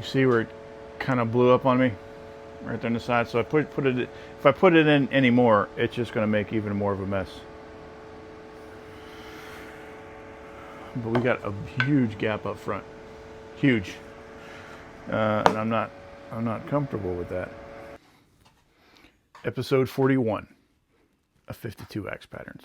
You see where it kind of blew up on me right there on the side. So I put it. If I put it in anymore, it's just going to make even more of a mess. But we got a huge gap up front, huge, and I'm not comfortable with that. Episode 41 of 52 Axe Patterns.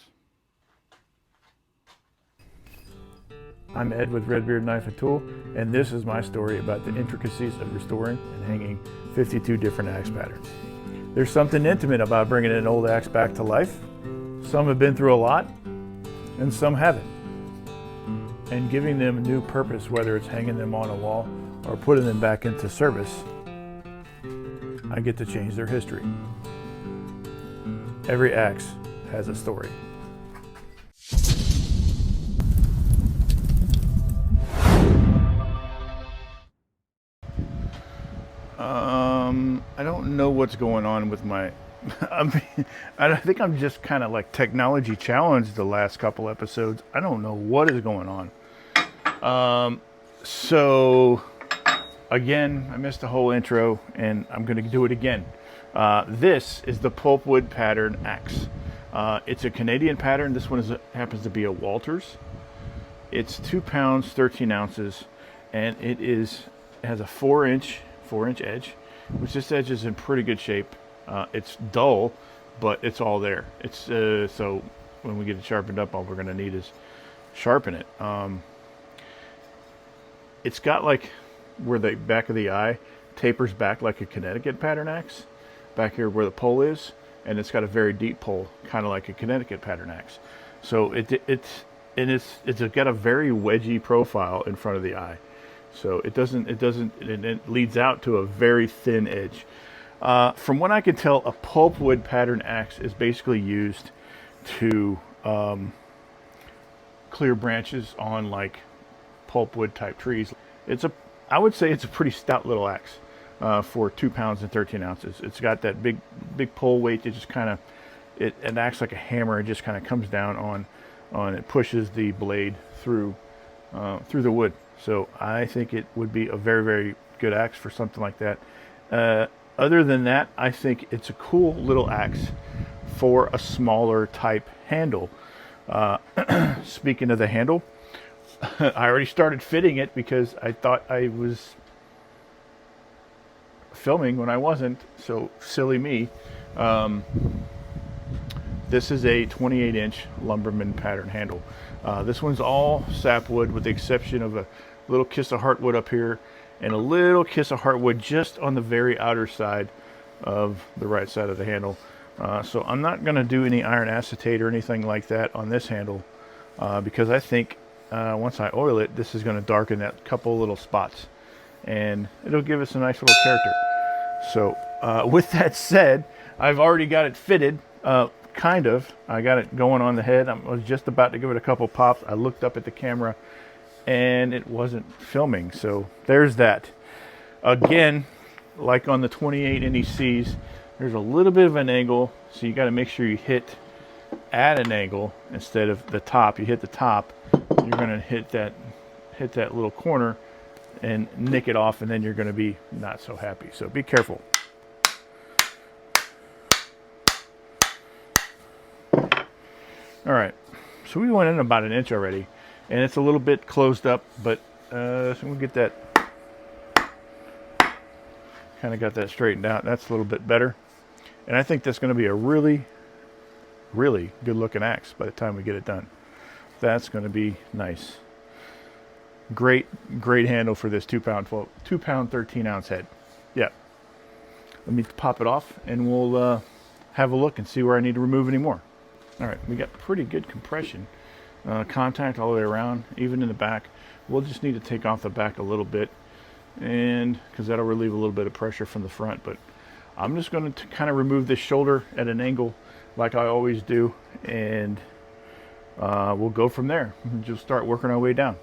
I'm Ed with RedBeard Knife and Tool, and this is my story about the intricacies of restoring and hanging 52 different axe patterns. There's something intimate about bringing an old axe back to life. Some have been through a lot, and some haven't. And giving them a new purpose, whether it's hanging them on a wall or putting them back into service, I get to change their history. Every axe has a story. I don't know what's going on with my, I think I'm just kind of like technology challenged the last couple episodes. I don't know what is going on. So again, I missed the whole intro and I'm going to do it again. This is the Pulpwood pattern axe. It's a Canadian pattern. This one happens to be a Walters. It's 2 pounds, 13 ounces, and it has a 4-inch edge, which this edge is in pretty good shape. It's dull, but it's all there. It's so when we get it sharpened up, all we're going to need is sharpen it. It's got like where the back of the eye tapers back like a Connecticut pattern axe, back here where the pole is, and it's got a very deep pole, kind of like a Connecticut pattern axe. So it's got a very wedgy profile in front of the eye. So it leads out to a very thin edge. From what I can tell, a pulpwood pattern axe is basically used to clear branches on like pulpwood type trees. I would say it's a pretty stout little axe for 2 pounds and 13 ounces. It's got that big pole weight. It just kind of it acts like a hammer. It just kind of comes down on it, pushes the blade through the wood. So I think it would be a very, very good axe for something like that. Other than that, I think it's a cool little axe for a smaller type handle. Speaking of the handle, I already started fitting it because I thought I was filming when I wasn't, so silly me. This is a 28-inch lumberman pattern handle. This one's all sapwood with the exception of a little kiss of heartwood up here and a little kiss of heartwood just on the very outer side of the right side of the handle. So I'm not going to do any iron acetate or anything like that on this handle because I think once I oil it, this is going to darken that couple little spots and it'll give us a nice little character. So with that said, I've already got it fitted. Kind of. I got it going on the head. I was just about to give it a couple pops. I looked up at the camera and it wasn't filming. So there's that. Again, like on the 28 NECs, there's a little bit of an angle. So you got to make sure you hit at an angle instead of the top. You hit the top, you're going to hit that little corner and nick it off, and then you're going to be not so happy. So be careful. All right, so we went in about an inch already, and it's a little bit closed up, but so we'll get that, kind of got that straightened out. That's a little bit better, and I think that's going to be a really, really good looking axe by the time we get it done. That's going to be nice. Great handle for this 2 pound 13 ounce head. Yeah. Let me pop it off, and we'll have a look and see where I need to remove any more. All right, we got pretty good compression, contact all the way around, even in the back. We'll just need to take off the back a little bit, and because that'll relieve a little bit of pressure from the front. But I'm just going to kind of remove this shoulder at an angle like I always do, and we'll go from there. We'll just start working our way down.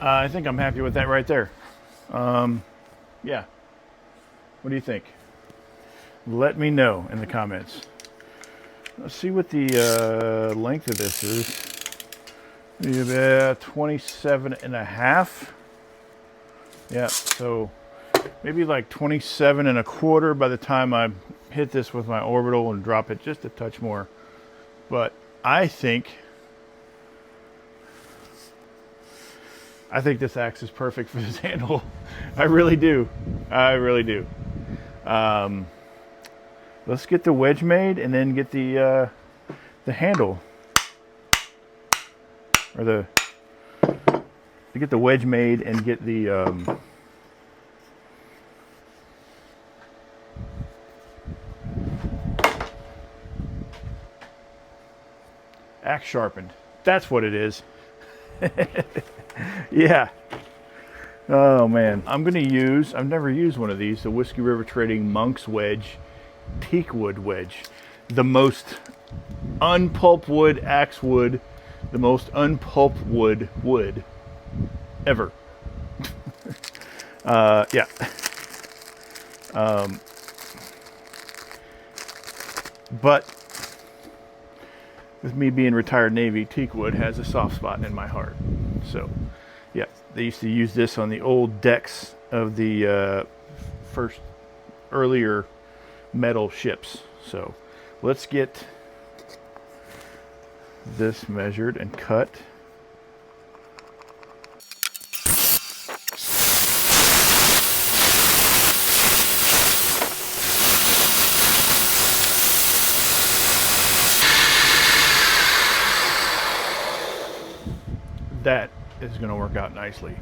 I think I'm happy with that right there. Yeah. What do you think? Let me know in the comments. Let's see what the length of this is. Maybe 27 and a half. Yeah, so maybe like 27 and a quarter by the time I hit this with my orbital and drop it just a touch more. But I think this axe is perfect for this handle. I really do. I really do. Let's get the wedge made and then get the handle, or to get the wedge made and get the axe sharpened. That's what it is. Yeah. Oh man, I'm gonna use, I've never used one of these, the Whiskey River Trading Monk's Wedge, teakwood wedge. The most unpulpwood axe wood, the most unpulpwood wood ever. Yeah. But with me being retired Navy, teakwood has a soft spot in my heart. So, yeah, they used to use this on the old decks of the earlier metal ships. So, let's get this measured and cut. That is going to work out nicely.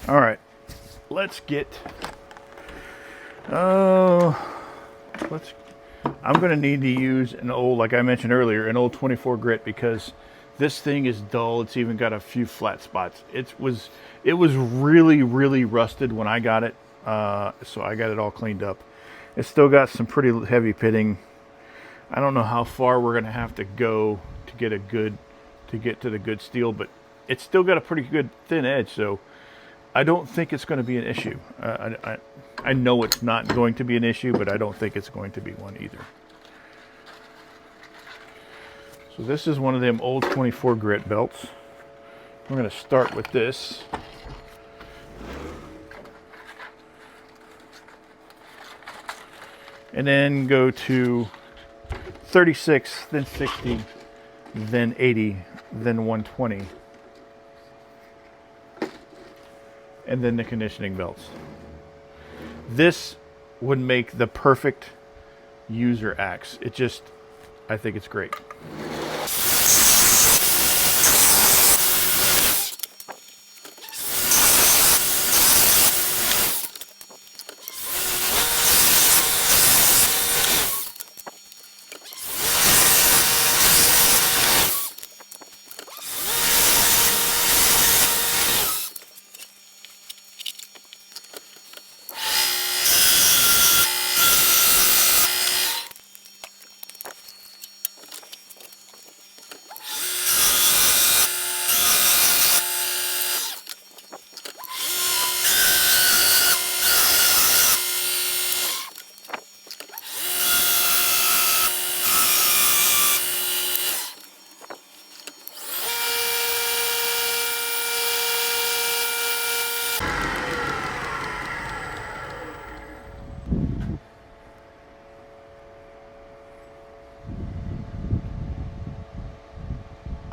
All right, let's get. I'm going to need to use an old, like I mentioned earlier, an old 24 grit, because this thing is dull. It's even got a few flat spots. It was really, really rusted when I got it, so I got it all cleaned up. It's still got some pretty heavy pitting. I don't know how far we're going to have to go to get to the good steel, but it's still got a pretty good thin edge, so I don't think it's going to be an issue. I know it's not going to be an issue, but I don't think it's going to be one either. So this is one of them old 24 grit belts. We're going to start with this. And then go to 36, then 60, then 80, then 120. And then the conditioning belts. This would make the perfect user axe. I think it's great.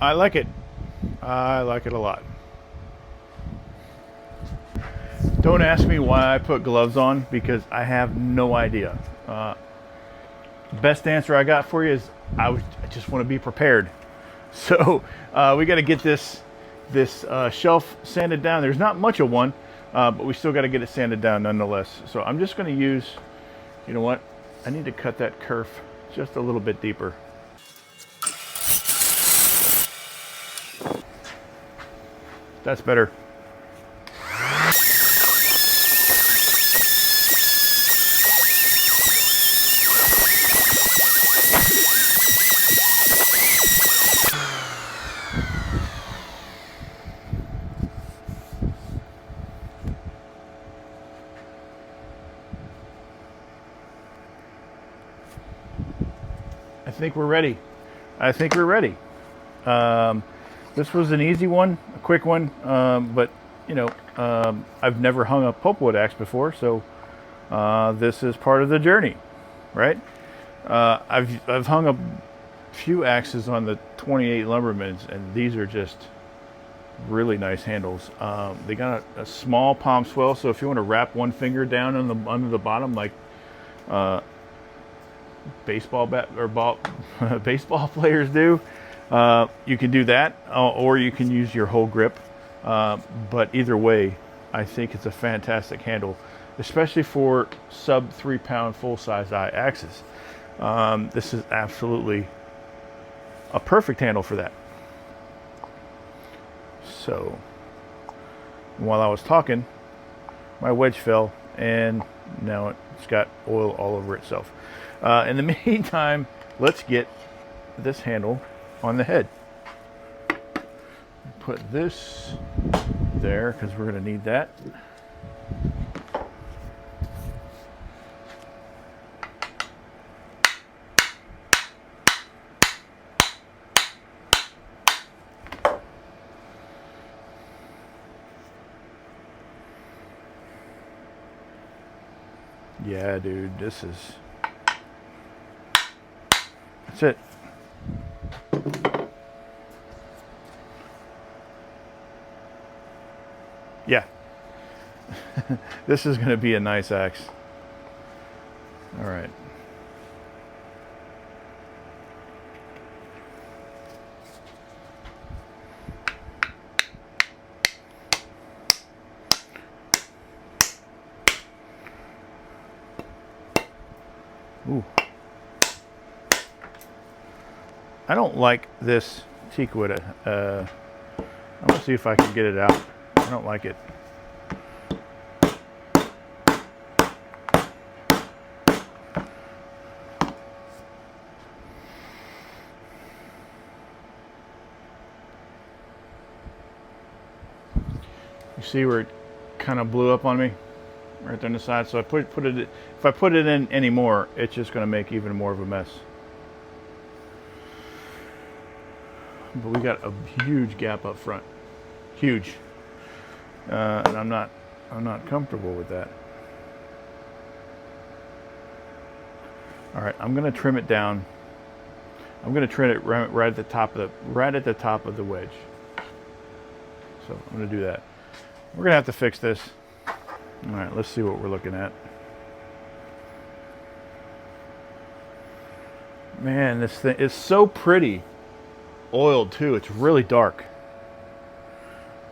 I like it. I like it a lot. Don't ask me why I put gloves on, because I have no idea. Best answer I got for you is I just want to be prepared. So we got to get this shelf sanded down. There's not much of one, but we still got to get it sanded down nonetheless. So I'm just going to use, you know what? I need to cut that kerf just a little bit deeper. That's better. think we're ready. I think we're ready. This was an easy one, a quick one, but you know, I've never hung a pulpwood axe before, so this is part of the journey, right? I've hung a few axes on the 28 Lumbermans, and these are just really nice handles. They got a small palm swell, so if you want to wrap one finger down on the under the bottom, like baseball bat or ball baseball players do, you can do that, or you can use your whole grip. But either way, I think it's a fantastic handle, especially for sub 3 pound full size eye axes. This is absolutely a perfect handle for that. So while I was talking, my wedge fell, and now it's got oil all over itself. In the meantime, let's get this handle on the head. Put this there because we're going to need that. Yeah, dude, this is, that's it. Yeah. This is going to be a nice axe. All right. Ooh. I don't like this teak wood. I'm going to see if I can get it out. I don't like it. You see where it kind of blew up on me? Right there on the side. So I put it, if I put it in anymore, it's just going to make even more of a mess. But we got a huge gap up front. Huge. And I'm not comfortable with that. All right, I'm going to trim it down. I'm going to trim it right at the top of the wedge. So I'm going to do that. We're going to have to fix this. All right, let's see what we're looking at. Man, this thing is so pretty. Oiled too. It's really dark.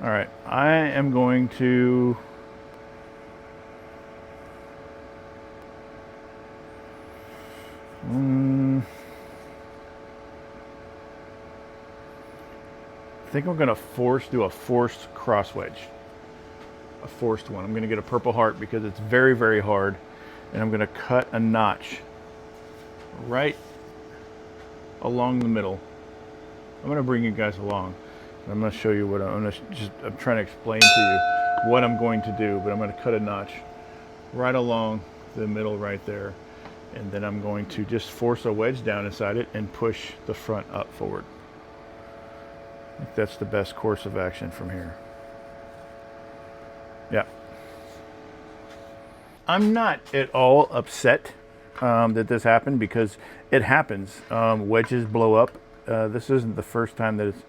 All right, I am going to I think I'm going to do a forced cross wedge. A forced one. I'm going to get a Purple Heart because it's very, very hard, and I'm going to cut a notch right along the middle. I'm going to bring you guys along. I'm going to show you what I'm trying to explain to you what I'm going to do, but I'm going to cut a notch right along the middle right there, and then I'm going to just force a wedge down inside it and push the front up forward. I think that's the best course of action from here. Yeah. I'm not at all upset that this happened, because it happens. Wedges blow up. This isn't the first time that it's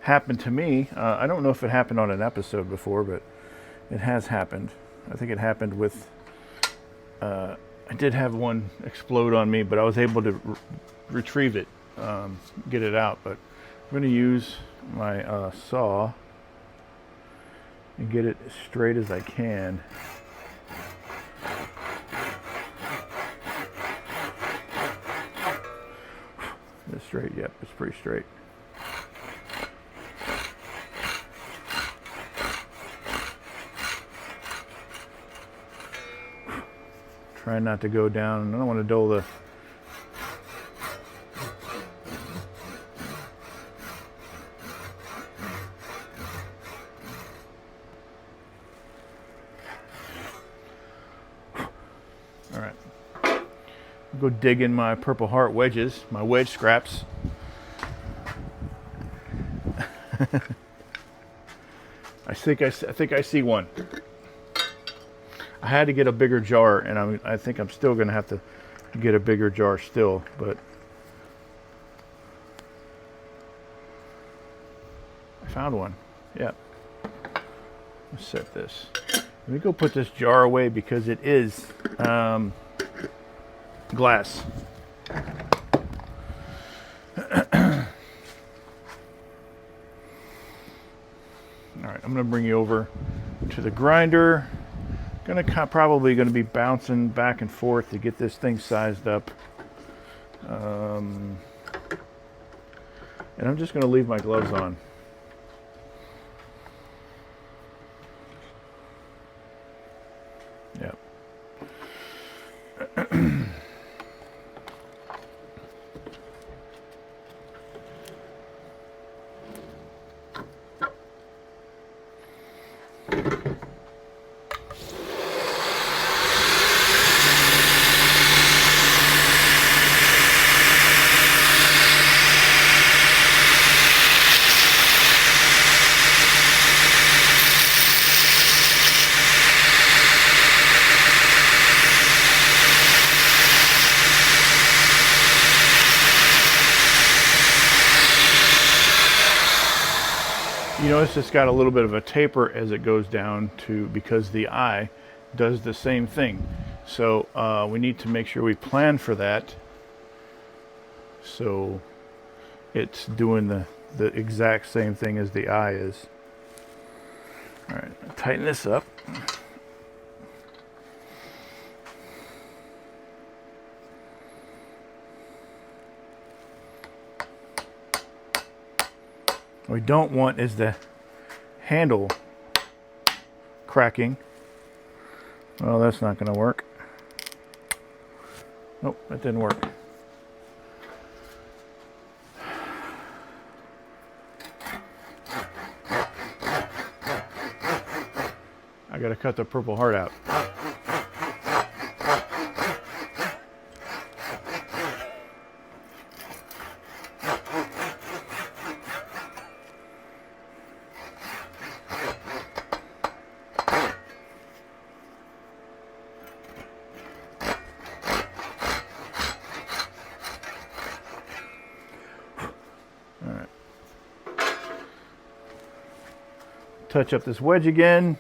happened to me. I don't know if it happened on an episode before, but it has happened. I think it happened with, I did have one explode on me, but I was able to retrieve it, get it out. But I'm going to use my saw and get it as straight as I can. It's straight, yep, it's pretty straight. Try not to go down. I don't want to dull the Go dig in my Purple Heart wedges, my wedge scraps. I think I see one. I had to get a bigger jar, and I think I'm still going to have to get a bigger jar still, but I found one. Yep. Let's set this. Let me go put this jar away because it is glass. All right, I'm going to bring you over to the grinder. Probably going to be bouncing back and forth to get this thing sized up. And I'm just going to leave my gloves on. Yep. You notice it's got a little bit of a taper as it goes down because the eye does the same thing. So we need to make sure we plan for that. So it's doing the exact same thing as the eye is. All right, tighten this up. What we don't want is the handle cracking. Well, that's not going to work. Nope, that didn't work. I got to cut the Purple Heart out. Touch up this wedge again.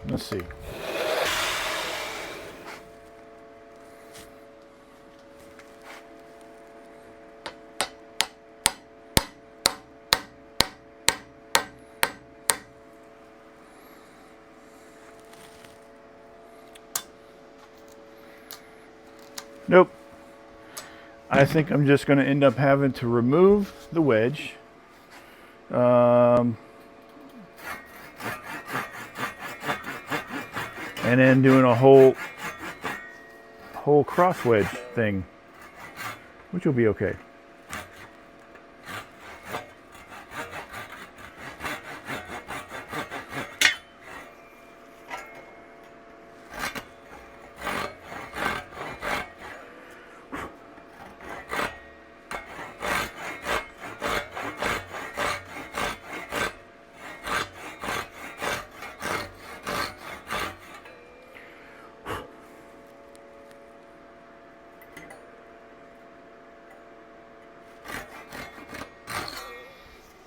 Let's see. Nope. I think I'm just going to end up having to remove the wedge. And then doing a whole cross wedge thing, which will be okay.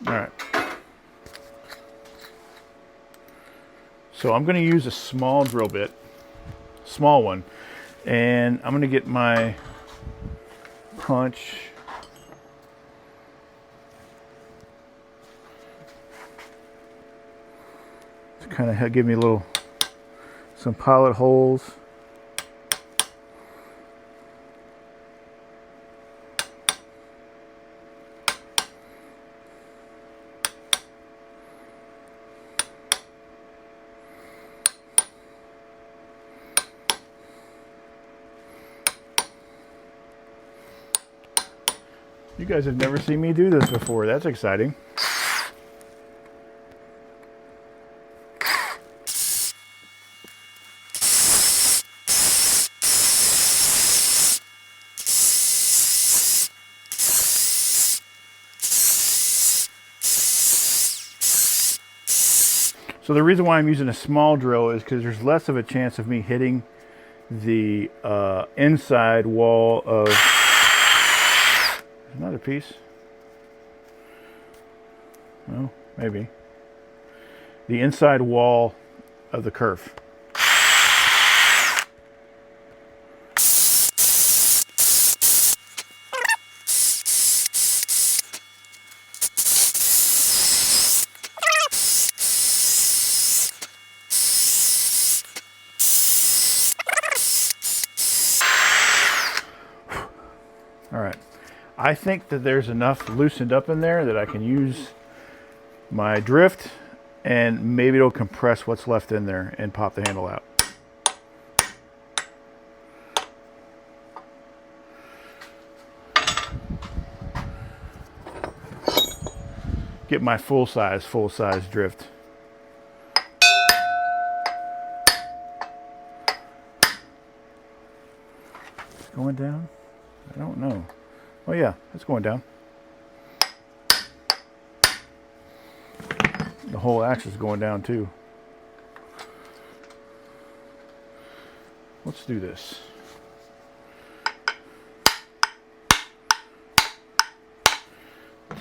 All right. So I'm going to use a small drill bit, small one, and I'm going to get my punch. To kind of give me some pilot holes. You guys have never seen me do this before. That's exciting. So the reason why I'm using a small drill is because there's less of a chance of me hitting the inside wall of another piece. Well, maybe the inside wall of the kerf. All right, I think that there's enough loosened up in there that I can use my drift, and maybe it'll compress what's left in there and pop the handle out. Get my full size drift. It's going down? I don't know. Oh yeah, it's going down. The whole axis is going down too. Let's do this.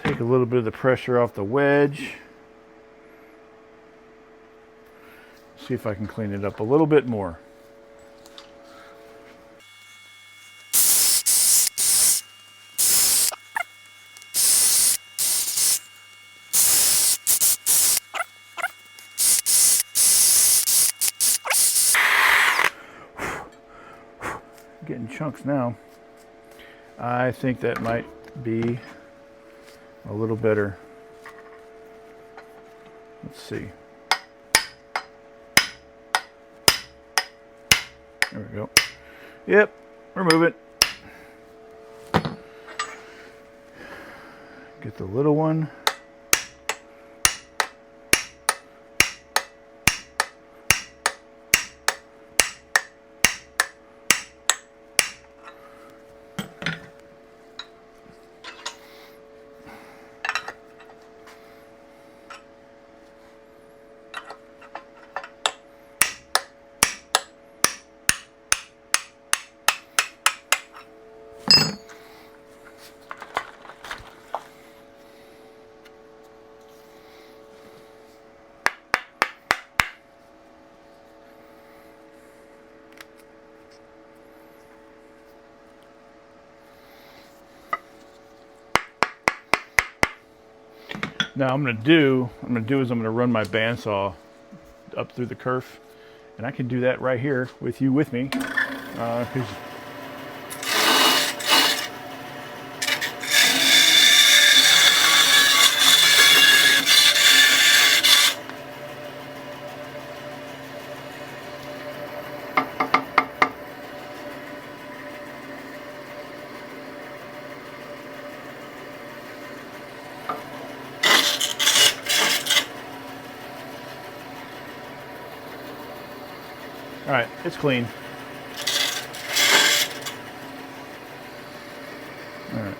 Take a little bit of the pressure off the wedge. See if I can clean it up a little bit more. Getting chunks now. I think that might be a little better. Let's see. There we go. Yep, remove it. Get the little one. Now I'm gonna do is I'm gonna run my bandsaw up through the kerf, and I can do that right here with you with me, 'cause all right, it's clean. All right.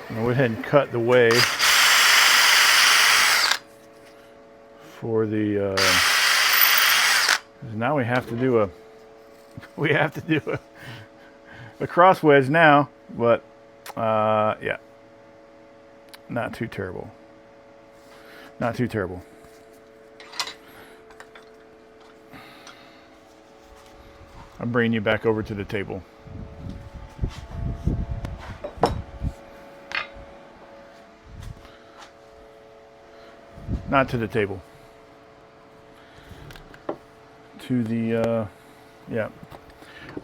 I'm gonna go ahead and cut the way for the. Now we have to do a. We have to do a cross wedge now, but yeah, not too terrible. Not too terrible. I'm bringing you back over to the table. Not to the table. To the, yeah.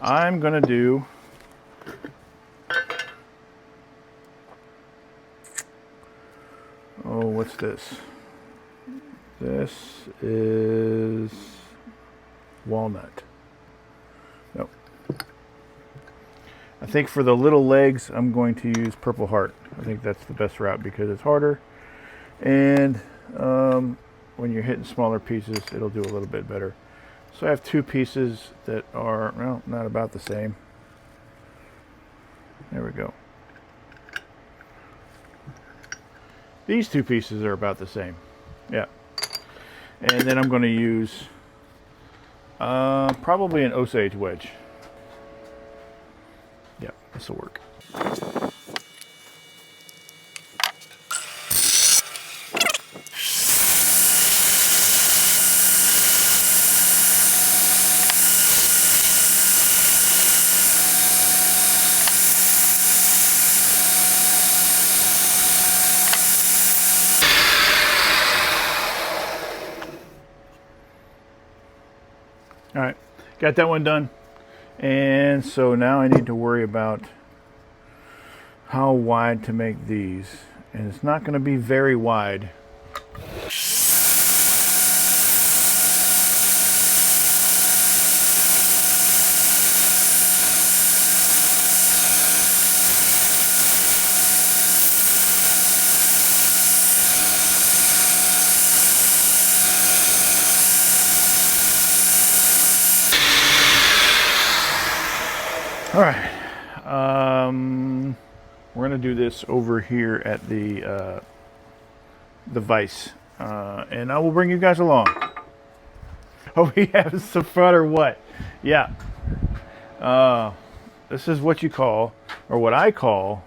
I'm gonna do what's this? This is walnut. Nope. I think for the little legs, I'm going to use Purple Heart. I think that's the best route because it's harder. And when you're hitting smaller pieces, it'll do a little bit better. So I have two pieces that are, well, not about the same. There we go. These two pieces are about the same. Yeah. And then I'm going to use probably an Osage wedge. Yeah, this will work. All right, got that one done. And so now I need to worry about how wide to make these. And it's not going to be very wide. All right, we're gonna do this over here at the vise, and I will bring you guys along. Oh, we have some fun or what? Yeah. This is what you call, or what I call,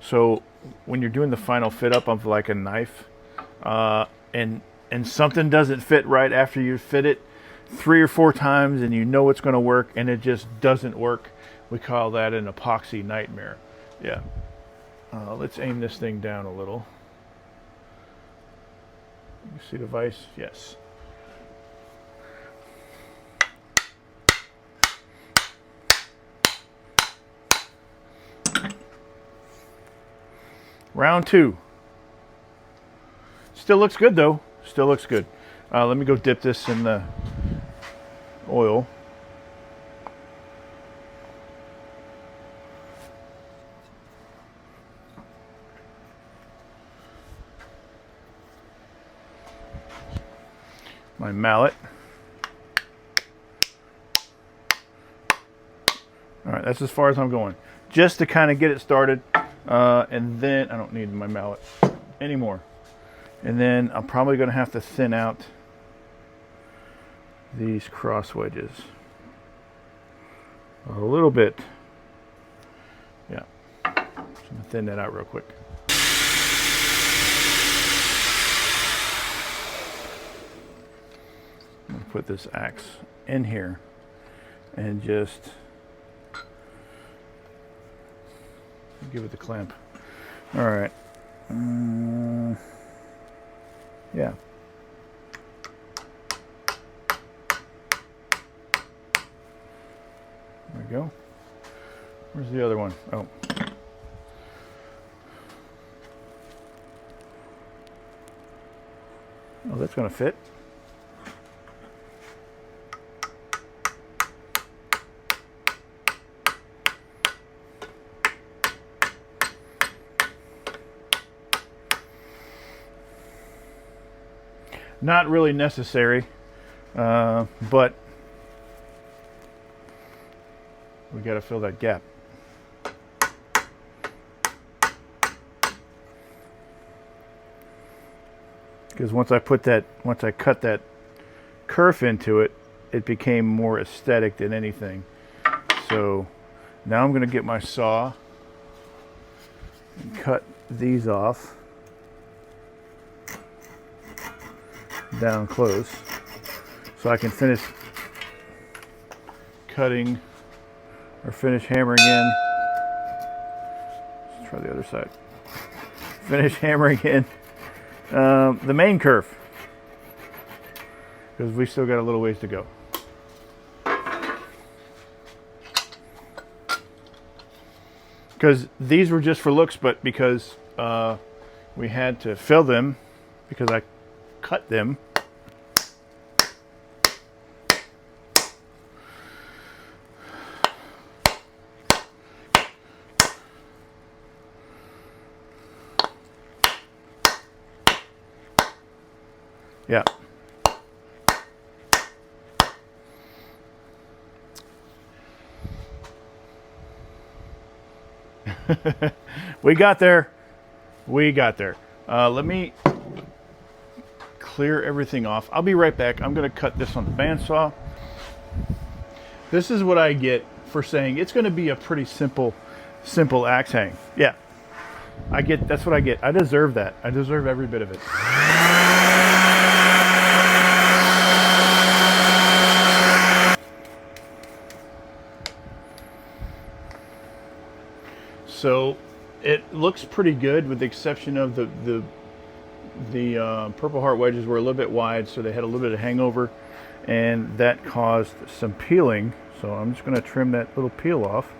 so when you're doing the final fit up of like a knife, and something doesn't fit right after you fit it 3 or 4 times and you know it's going to work and it just doesn't work, we call that an epoxy nightmare. Yeah. Let's aim this thing down a little. You see the vise? Yes. Round 2. Still looks good though. Still looks good. Let me go dip this in the oil. My mallet. All right, that's as far as I'm going. Just to kind of get it started. And then I don't need my mallet anymore. And then I'm probably going to have to thin out these cross wedges a little bit. Yeah, so I'm going to thin that out real quick. I'm going to put this axe in here and just give it the clamp. All right. Yeah. There we go. Where's the other one? Oh. Oh, that's going to fit. Not really necessary, but we got to fill that gap. Because once I cut that kerf into it, it became more aesthetic than anything. So now I'm going to get my saw and cut these off down close so I can finish cutting or finish hammering in. Let's try the other side. Finish hammering in the main kerf, because we still got a little ways to go. Because these were just for looks, but because we had to fill them because I cut them. Yeah. We got there. We got there. Let me clear everything off. I'll be right back. I'm going to cut this on the bandsaw. This is what I get for saying it's going to be a pretty simple axe hang. Yeah. That's what I get. I deserve that. I deserve every bit of it. So it looks pretty good, with the exception of the Purple Heart wedges were a little bit wide, so they had a little bit of hangover, and that caused some peeling. So I'm just going to trim that little peel off.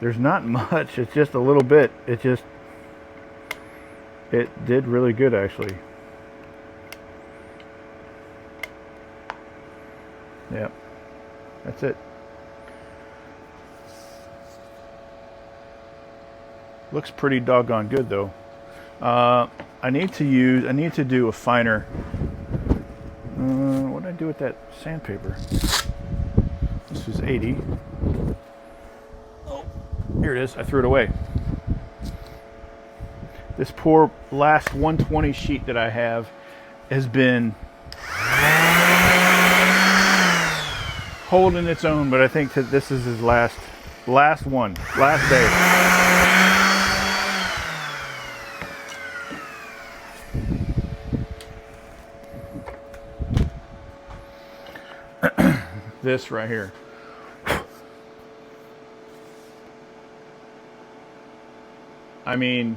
There's not much, it's just a little bit. It did really good, actually. Yep, that's it. Looks pretty doggone good though. I need to do a finer. What did I do with that sandpaper? This is 80. Oh, here it is. I threw it away. This poor last 120 sheet that I have has been holding its own, but I think that this is his last day. This right here. I mean,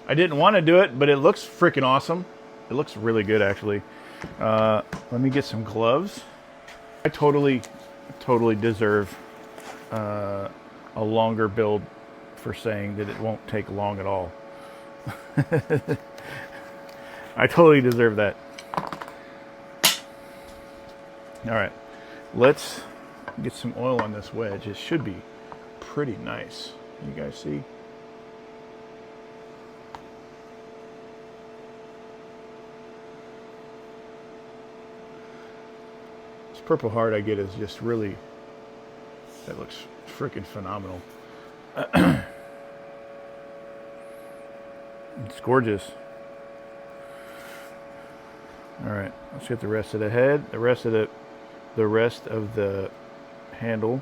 I didn't want to do it, but it looks freaking awesome. It looks really good, actually. Let me get some gloves. I totally deserve a longer build for saying that it won't take long at all. I totally deserve that. All right, let's get some oil on this wedge. It should be pretty nice. You guys see? This Purple Heart I get is just really, that looks freaking phenomenal. It's gorgeous. All right, let's get the rest of the head, the rest of the handle.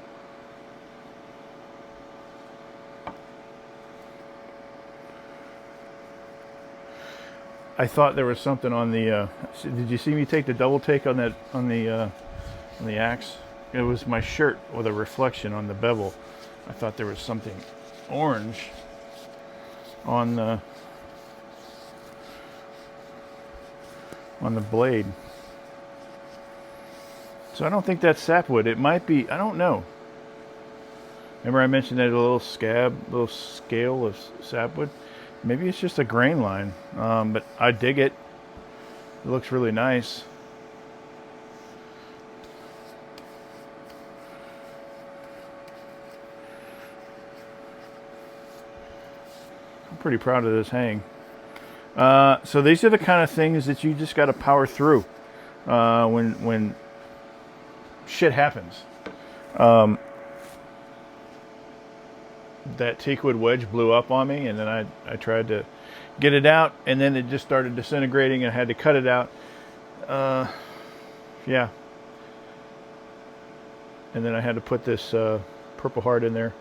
I thought there was something on the. Did you see me take the double take on that on the axe? It was my shirt with a reflection on the bevel. I thought there was something orange on the blade. So I don't think that's sapwood. It might be, I don't know. Remember I mentioned that little scale of sapwood? Maybe it's just a grain line, but I dig it. It looks really nice. I'm pretty proud of this hang. So these are the kind of things that you just got to power through when shit happens. That teakwood wedge blew up on me, and then I tried to get it out, and then it just started disintegrating, and I had to cut it out. Yeah. And then I had to put this Purple Heart in there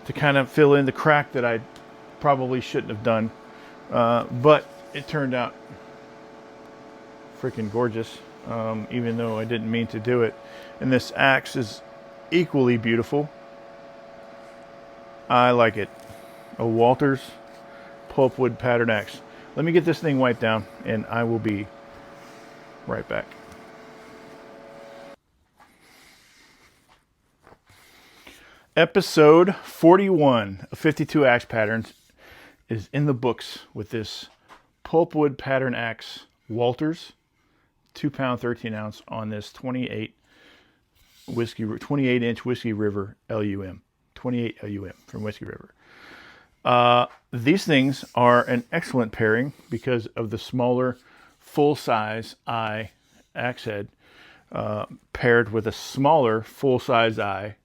to kind of fill in the crack that I probably shouldn't have done. But it turned out freaking gorgeous, even though I didn't mean to do it. And this axe is equally beautiful. I like it. A Walters Pulpwood pattern axe. Let me get this thing wiped down, and I will be right back. Episode 41 of 52 Axe Patterns is in the books with this Pulpwood pattern axe Walters, 2 pound 13 ounce on this 28 inch Whiskey River LUM, 28 LUM from Whiskey River. These things are an excellent pairing because of the smaller full-size eye axe head paired with a smaller full-size eye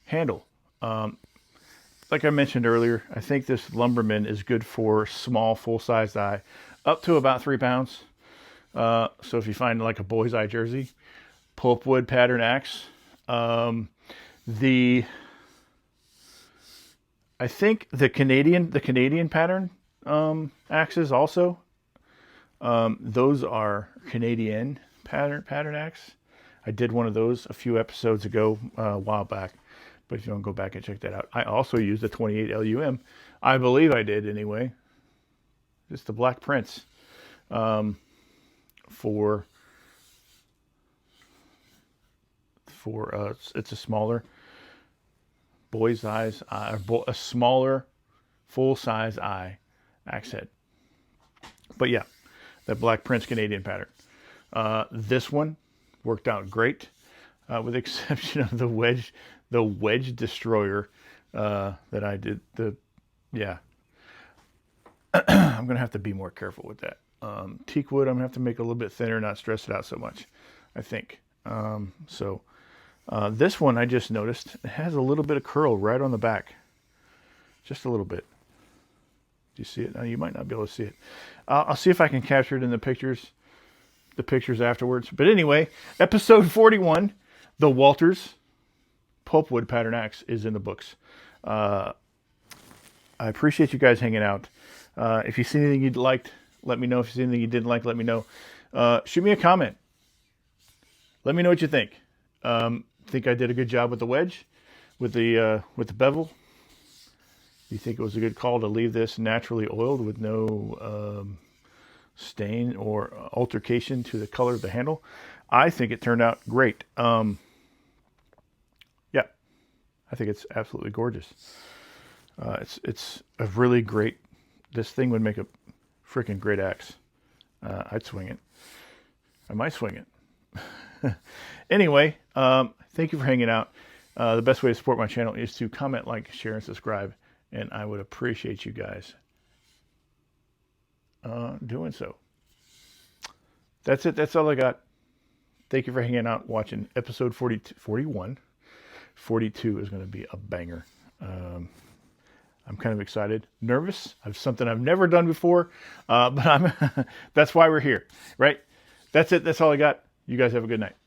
handle. Like I mentioned earlier, I think this lumberman is good for small full-size eye up to about 3 pounds. So if you find like a boy's eye jersey, pulpwood pattern axe. I think the Canadian pattern axes also. Those are Canadian pattern axe. I did one of those a few episodes ago, a while back. But if you want to go back and check that out, I also used the 28 LUM. I believe I did anyway. Just the Black Prince for it's a smaller boy's eyes, a smaller full-size eye axe head. But yeah, that Black Prince Canadian pattern. This one worked out great, with the exception of the wedge destroyer that I did. Yeah, I'm gonna have to be more careful with that. Teak wood, I'm gonna have to make a little bit thinner, not stress it out so much, I think. This one I just noticed it has a little bit of curl right on the back, just a little bit. Do you see it? Now you might not be able to see it. I'll see if I can capture it in the pictures afterwards. But anyway, episode 41, the Walters Pulpwood pattern axe is in the books. I appreciate you guys hanging out. If you see anything you liked, let me know. If you see anything you didn't like, let me know. Shoot me a comment. Let me know what you think. Think I did a good job with the wedge, with the bevel? You think it was a good call to leave this naturally oiled with no stain or altercation to the color of the handle? I think it turned out great. Yeah, I think it's absolutely gorgeous. It's a really great. This thing would make a freaking great axe. I'd swing it. I might swing it. Anyway, thank you for hanging out. The best way to support my channel is to comment, like, share, and subscribe. And I would appreciate you guys doing so. That's it. That's all I got. Thank you for hanging out, watching episode 41. 42 is going to be a banger. I'm kind of excited, nervous. I've something I've never done before, but that's why we're here, right? That's it. That's all I got. You guys have a good night.